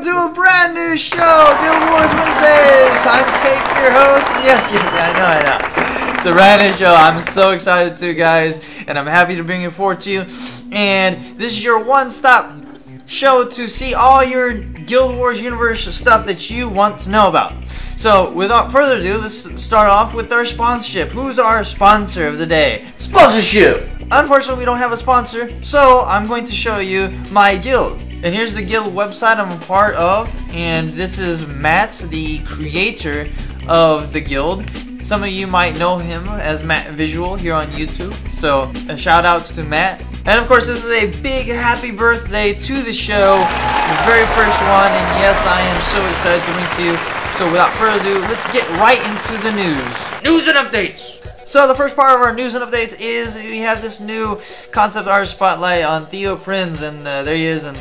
welcome to a brand new show, Guild Wars Wednesdays. I'm Cake, your host, and yes, I know. It's a brand new show. I'm so excited too, guys, and I'm happy to bring it forward to you. And this is your one-stop show to see all your Guild Wars universe stuff that you want to know about. So, without further ado, let's start off with our sponsorship. Who's our sponsor of the day? Sponsorship! Unfortunately, we don't have a sponsor, so I'm going to show you my guild. And here's the guild website I'm a part of, and this is Matt, the creator of the guild. Some of you might know him as Matt Visual here on YouTube, so shout outs to Matt. And of course, this is a big happy birthday to the show, the very first one, and yes, I am so excited to meet you. So without further ado, let's get right into the news. News and updates! So the first part of our news and updates is we have this new concept art spotlight on Theo Prins, and there he is, and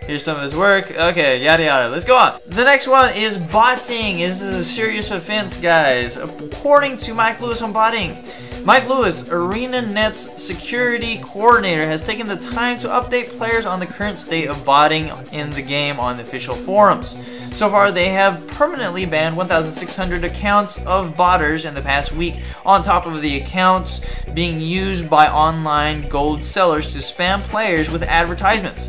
here's some of his work. Okay, yada yada. Let's go on. The next one is botting. This is a serious offense, guys. According to Mike Lewis on botting, Mike Lewis, ArenaNet's security coordinator, has taken the time to update players on the current state of botting in the game on the official forums. So far, they have permanently banned 1,600 accounts of botters in the past week, on top of the accounts being used by online gold sellers to spam players with advertisements.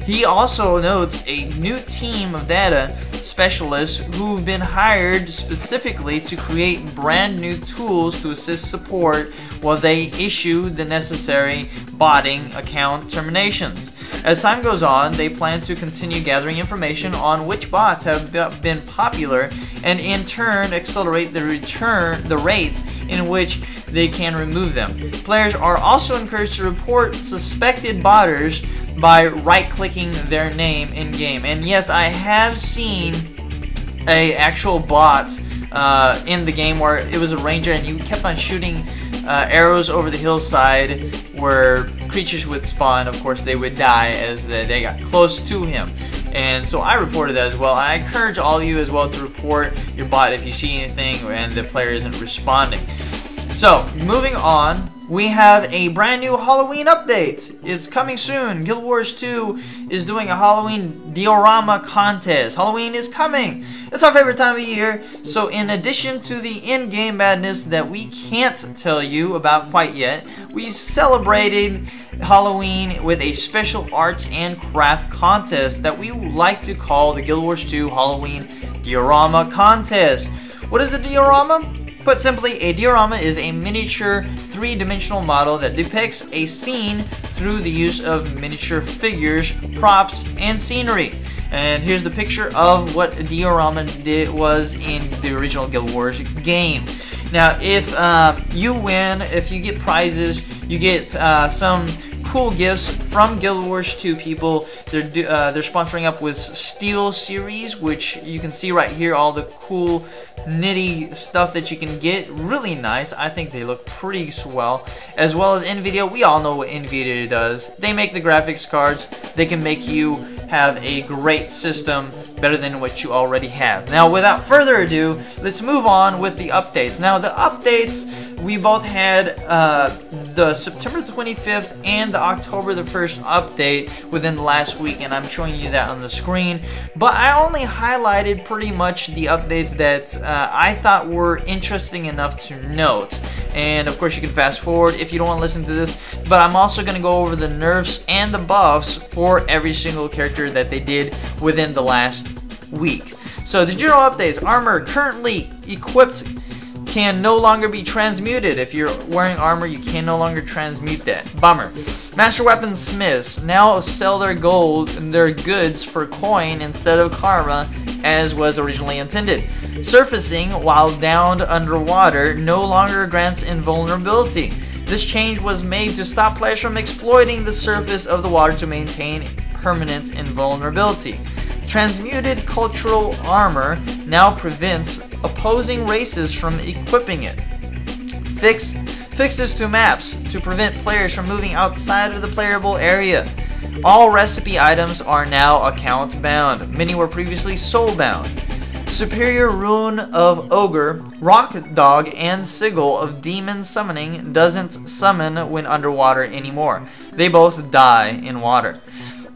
He also notes a new team of data specialists who've been hired specifically to create brand new tools to assist support while they issue the necessary botting account terminations. As time goes on, they plan to continue gathering information on which bots have been popular and in turn accelerate the rate in which they can remove them. Players are also encouraged to report suspected botters by right-clicking their name in-game. And yes, I have seen a actual bot in the game where it was a ranger and you kept on shooting arrows over the hillside where creatures would spawn. Of course, they would die as they got close to him. And so I reported that as well. I encourage all of you as well to report your bot if you see anything and the player isn't responding. So, moving on, we have a brand new Halloween update. It's coming soon. Guild Wars 2 is doing a Halloween Diorama contest. Halloween is coming. It's our favorite time of year. So in addition to the in-game madness that we can't tell you about quite yet, we celebrated Halloween with a special arts and craft contest that we like to call the Guild Wars 2 Halloween Diorama contest. What is a diorama? Put simply, a diorama is a miniature three-dimensional model that depicts a scene through the use of miniature figures, props, and scenery. And here's the picture of what a diorama was in the original Guild Wars game. Now, if you win, if you get prizes, you get some cool gifts from Guild Wars 2 people. They're sponsoring up with Steel Series, which you can see right here, all the cool nitty stuff that you can get. Really nice. I think they look pretty swell. As well as NVIDIA. We all know what NVIDIA does. They make the graphics cards. They can make you have a great system better than what you already have. Now, without further ado, let's move on with the updates. Now, the updates, we both had the September 25th and the October the 1st update within the last week, and I'm showing you that on the screen. But I only highlighted pretty much the updates that I thought were interesting enough to note. And of course, you can fast forward if you don't want to listen to this, but I'm also going to go over the nerfs and the buffs for every single character that they did within the last week. So the general updates: armor currently equipped can no longer be transmuted. If you're wearing armor, you can no longer transmute that. Bummer. Master weapon smiths now sell their goods for coin instead of karma, as was originally intended. Surfacing while downed underwater no longer grants invulnerability. This change was made to stop players from exploiting the surface of the water to maintain permanent invulnerability. Transmuted cultural armor now prevents opposing races from equipping it. Fixes to maps to prevent players from moving outside of the playable area. All recipe items are now account bound. Many were previously soul bound. Superior Rune of Ogre, Rock Dog, and Sigil of Demon Summoning doesn't summon when underwater anymore. They both die in water.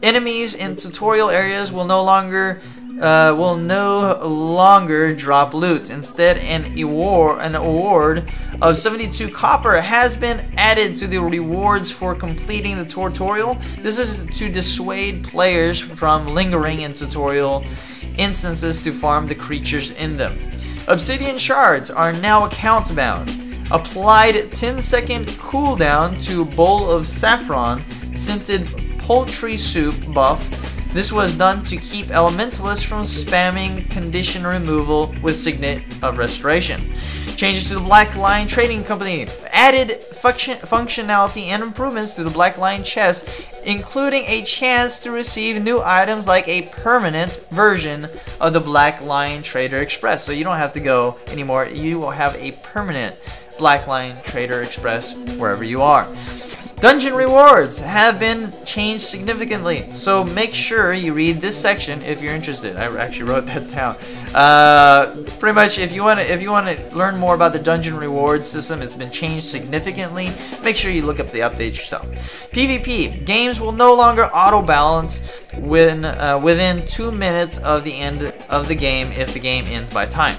Enemies in tutorial areas will no longer will no longer drop loot. Instead, an award of 72 copper has been added to the rewards for completing the tutorial. This is to dissuade players from lingering in tutorial instances to farm the creatures in them. Obsidian shards are now account bound. Applied 10-second cooldown to bowl of saffron scented poultry soup buff. This was done to keep elementalists from spamming condition removal with Signet of Restoration. Changes to the Black Lion Trading Company. Added functionality and improvements to the Black Lion chest, including a chance to receive new items like a permanent version of the Black Lion Trader Express. So you don't have to go anymore. You will have a permanent Black Lion Trader Express wherever you are. Dungeon rewards have been changed significantly, so make sure you read this section if you're interested. I actually wrote that down. Pretty much, if you want to learn more about the dungeon reward system, it's been changed significantly. Make sure you look up the updates yourself. PvP games will no longer auto balance within 2 minutes of the end of the game if the game ends by time.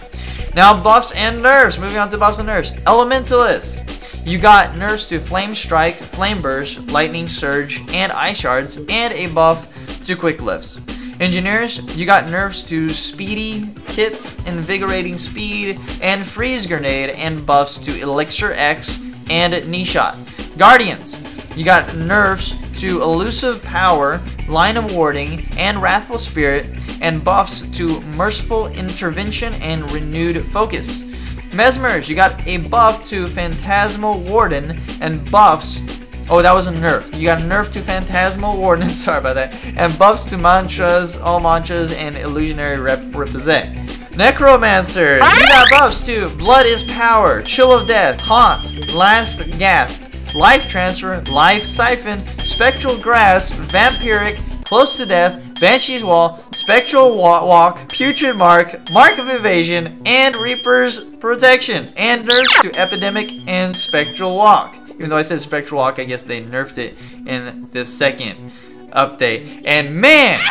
Now buffs and nerfs. Moving on to buffs and nerfs. Elementalists. You got nerfs to Flame Strike, Flame Burst, Lightning Surge, and Ice Shards, and a buff to Quick Lifts. Engineers, you got nerfs to Speedy Kits, Invigorating Speed, and Freeze Grenade, and buffs to Elixir X and Knee Shot. Guardians, you got nerfs to Elusive Power, Line of Warding, and Wrathful Spirit, and buffs to Merciful Intervention and Renewed Focus. Mesmers, you got a buff to Phantasmal Warden and buffs. Oh, that was a nerf. You got a nerf to Phantasmal Warden, sorry about that. And buffs to Mantras, All Mantras, and Illusionary Represent. Necromancer, you got buffs to Blood is Power, Chill of Death, Haunt, Last Gasp, Life Transfer, Life Siphon, Spectral Grasp, Vampiric, Close to Death, Banshee's Wall, Spectral Walk, Putrid Mark, Mark of Evasion, and Reaper's Protection, and nerfs to Epidemic and Spectral Walk. Even though I said Spectral Walk, I guess they nerfed it in the second update. And man,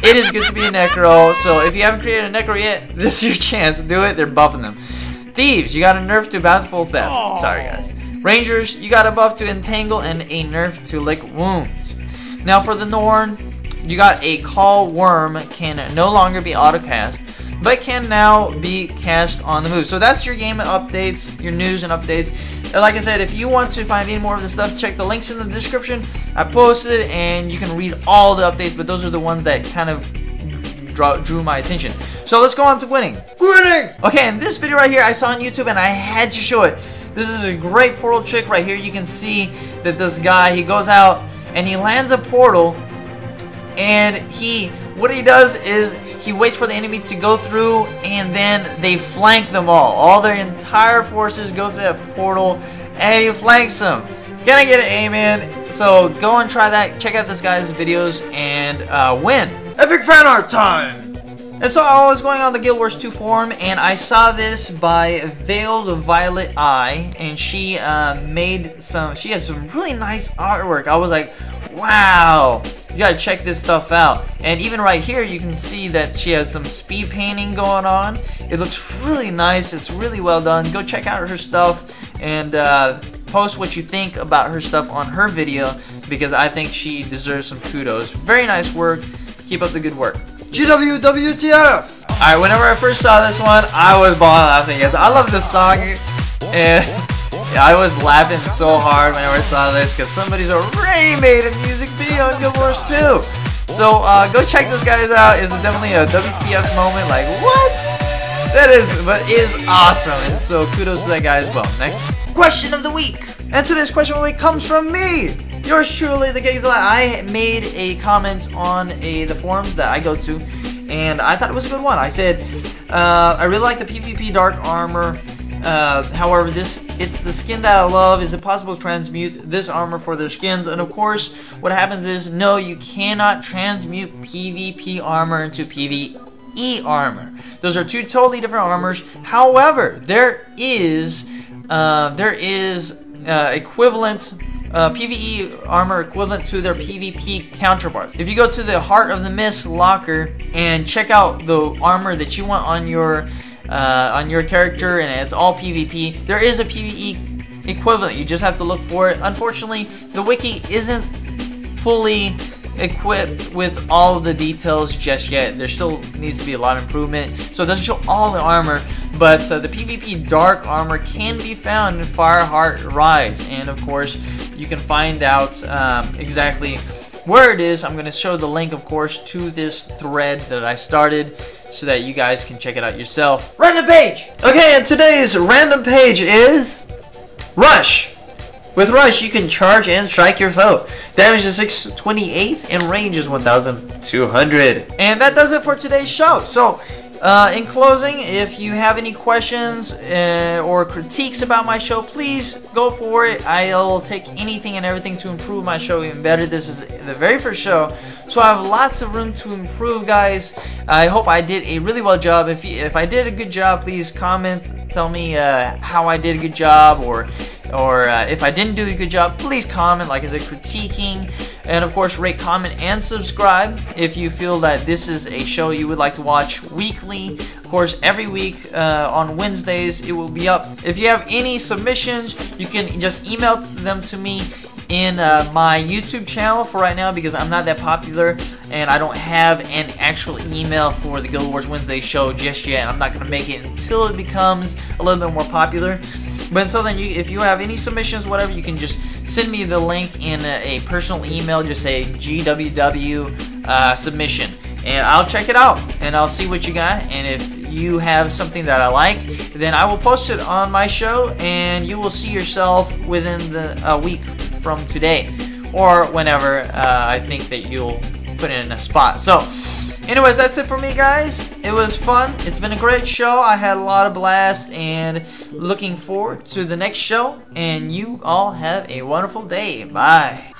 it is good to be a Necro, so if you haven't created a Necro yet, this is your chance to do it. They're buffing them. Thieves, you got a nerf to Bountiful Theft. Sorry guys. Rangers, you got a buff to Entangle and a nerf to Lick Wounds. Now for the Norn, you got a Call Worm can no longer be auto-cast, but can now be cast on the move. So that's your game updates, your news and updates. And like I said, if you want to find any more of this stuff, check the links in the description. I posted it, and you can read all the updates, but those are the ones that kind of drew my attention. So let's go on to winning. Winning! Okay, in this video right here, I saw on YouTube, and I had to show it. This is a great portal trick right here. You can see that this guy, he goes out, and he lands a portal, and what he does is he waits for the enemy to go through, and then they flank them all. All their entire forces go through that portal, and he flanks them. Can I get an amen? So go and try that. Check out this guy's videos and win. Epic fan art time! And so I was going on the Guild Wars 2 forum, and I saw this by VeiledVioletEye, and she she has some really nice artwork. I was like, wow, you gotta check this stuff out. And even right here, you can see that she has some speed painting going on. It looks really nice. It's really well done. Go check out her stuff and post what you think about her stuff on her video, because I think she deserves some kudos. Very nice work. Keep up the good work. GWWTF! Alright, whenever I first saw this one, I was balling laughing because I love this song, and yeah, I was laughing so hard whenever I saw this because somebody's already made a music video on Guild Wars 2. So go check this guys out. It's definitely a WTF moment. Like, what? That is awesome. And so kudos to that guy as well. Next question of the week. And today's question of the week comes from me. Yours truly, the Gigzilla. I made a comment on the forums that I go to, and I thought it was a good one. I said, I really like the PvP Dark Armor. However, it's the skin that I love. Is it possible to transmute this armor for their skins? And of course, what happens is, no, you cannot transmute PvP armor into PvE armor. Those are two totally different armors. However, there is equivalent PvE armor equivalent to their PvP counterparts. If you go to the Heart of the Mist locker and check out the armor that you want on your character, and it's all PvP, there is a PvE equivalent. You just have to look for it. Unfortunately, the wiki isn't fully equipped with all of the details just yet. There still needs to be a lot of improvement, so it doesn't show all the armor, but the PvP dark armor can be found in Fireheart Rise, and of course you can find out exactly where it is. I'm going to show the link, of course, to this thread that I started so that you guys can check it out yourself. Random page! Okay, and today's random page is Rush. With Rush, you can charge and strike your foe. Damage is 628 and range is 1,200. And that does it for today's show. So, in closing, if you have any questions or critiques about my show, please go for it. I'll take anything and everything to improve my show even better. This is the very first show, so I have lots of room to improve, guys. I hope I did a really well job. If I did a good job, please comment, tell me how I did a good job, or if I didn't do a good job, please comment, like I said, critiquing. And of course, rate, comment, and subscribe if you feel that this is a show you would like to watch weekly. Of course, every week on Wednesdays it will be up. If you have any submissions, you can just email them to me in my YouTube channel for right now, because I'm not that popular and I don't have an actual email for the Guild Wars Wednesday show just yet. I'm not going to make it until it becomes a little bit more popular. But until then, if you have any submissions, whatever, you can just send me the link in a personal email. Just say GWW submission, and I'll check it out and I'll see what you got. And if you have something that I like, then I will post it on my show, and you will see yourself within a week from today, or whenever I think that you'll put it in a spot. So anyways, that's it for me, guys. It was fun. It's been a great show. I had a lot of blast, and looking forward to the next show. And you all have a wonderful day. Bye.